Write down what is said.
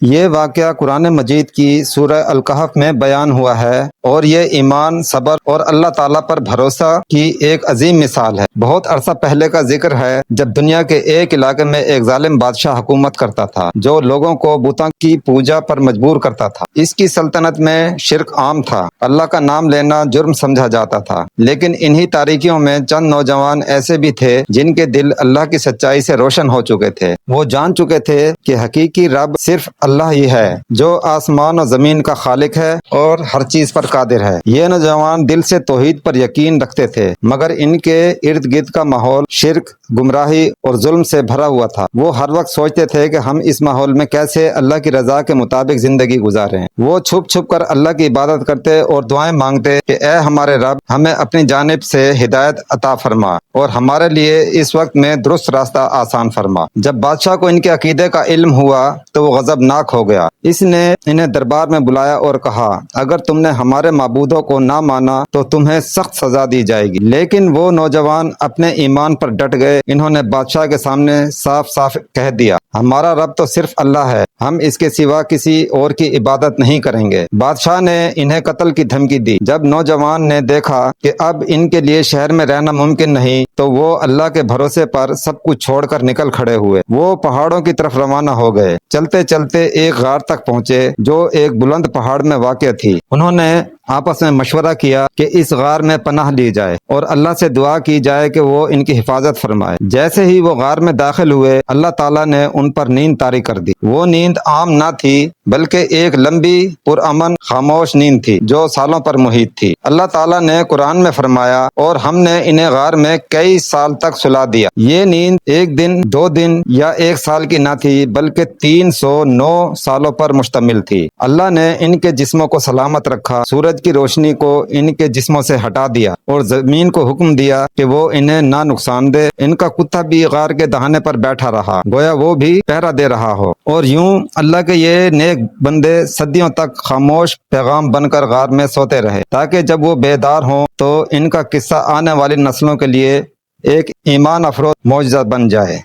یہ واقعہ قرآن مجید کی سورہ الکہف میں بیان ہوا ہے اور یہ ایمان، صبر اور اللہ تعالیٰ پر بھروسہ کی ایک عظیم مثال ہے۔ بہت عرصہ پہلے کا ذکر ہے جب دنیا کے ایک علاقے میں ایک ظالم بادشاہ حکومت کرتا تھا جو لوگوں کو بتوں کی پوجا پر مجبور کرتا تھا۔ اس کی سلطنت میں شرک عام تھا، اللہ کا نام لینا جرم سمجھا جاتا تھا۔ لیکن انہی تاریکیوں میں چند نوجوان ایسے بھی تھے جن کے دل اللہ کی سچائی سے روشن ہو چکے تھے۔ وہ جان چکے تھے کہ حقیقی رب صرف اللہ ہی ہے جو آسمان و زمین کا خالق ہے اور ہر چیز پر قادر ہے۔ یہ نوجوان دل سے توحید پر یقین رکھتے تھے، مگر ان کے ارد گرد کا ماحول شرک، گمراہی اور ظلم سے بھرا ہوا تھا۔ وہ ہر وقت سوچتے تھے کہ ہم اس ماحول میں کیسے اللہ کی رضا کے مطابق زندگی گزاریں۔ وہ چھپ چھپ کر اللہ کی عبادت کرتے اور دعائیں مانگتے کہ اے ہمارے رب، ہمیں اپنی جانب سے ہدایت عطا فرما اور ہمارے لیے اس وقت میں درست راستہ آسان فرما۔ جب بادشاہ کو ان کے عقیدے کا علم ہوا تو وہ غضبناک ہو گیا۔ اس نے انہیں دربار میں بلایا اور کہا، اگر تم نے ہمارے معبودوں کو نہ مانا تو تمہیں سخت سزا دی جائے گی۔ لیکن وہ نوجوان اپنے ایمان پر ڈٹ گئے۔ انہوں نے بادشاہ کے سامنے صاف صاف کہہ دیا، ہمارا رب تو صرف اللہ ہے، ہم اس کے سوا کسی اور کی عبادت نہیں کریں گے۔ بادشاہ نے انہیں قتل کی دھمکی دی۔ جب نوجوان نے دیکھا کہ اب ان کے لیے شہر میں رہنا ممکن نہیں تو وہ اللہ کے بھروسے پر سب کچھ چھوڑ کر نکل کھڑے ہوئے۔ وہ پہاڑوں کی طرف روانہ ہو گئے۔ چلتے چلتے ایک غار تک پہنچے جو ایک بلند پہاڑ میں واقع تھی۔ انہوں نے آپس میں مشورہ کیا کہ اس غار میں پناہ لی جائے اور اللہ سے دعا کی جائے کہ وہ ان کی حفاظت فرمائے۔ جیسے ہی وہ غار میں داخل ہوئے، اللہ تعالیٰ نے ان پر نیند طاری کر دی۔ وہ نیند عام نہ تھی بلکہ ایک لمبی، پرامن، خاموش نیند تھی جو سالوں پر محیط تھی۔ اللہ تعالیٰ نے قرآن میں فرمایا، اور ہم نے انہیں غار میں کئی سال تک سلا دیا۔ یہ نیند ایک دن، 2 دن یا 1 سال کی نہ تھی بلکہ 309 سالوں پر مشتمل تھی۔ اللہ نے ان کے جسموں کو سلامت رکھا، سورج کی روشنی کو ان کے جسموں سے ہٹا دیا اور زمین کو حکم دیا کہ وہ انہیں نہ نقصان دے۔ ان کا کتا بھی غار کے دہانے پر بیٹھا رہا، گویا وہ بھی پہرا دے رہا ہو۔ اور یوں اللہ کے یہ نیک بندے صدیوں تک خاموش پیغام بن کر غار میں سوتے رہے تاکہ جب وہ بیدار ہوں تو ان کا قصہ آنے والی نسلوں کے لیے ایک ایمان افروز معجزہ بن جائے۔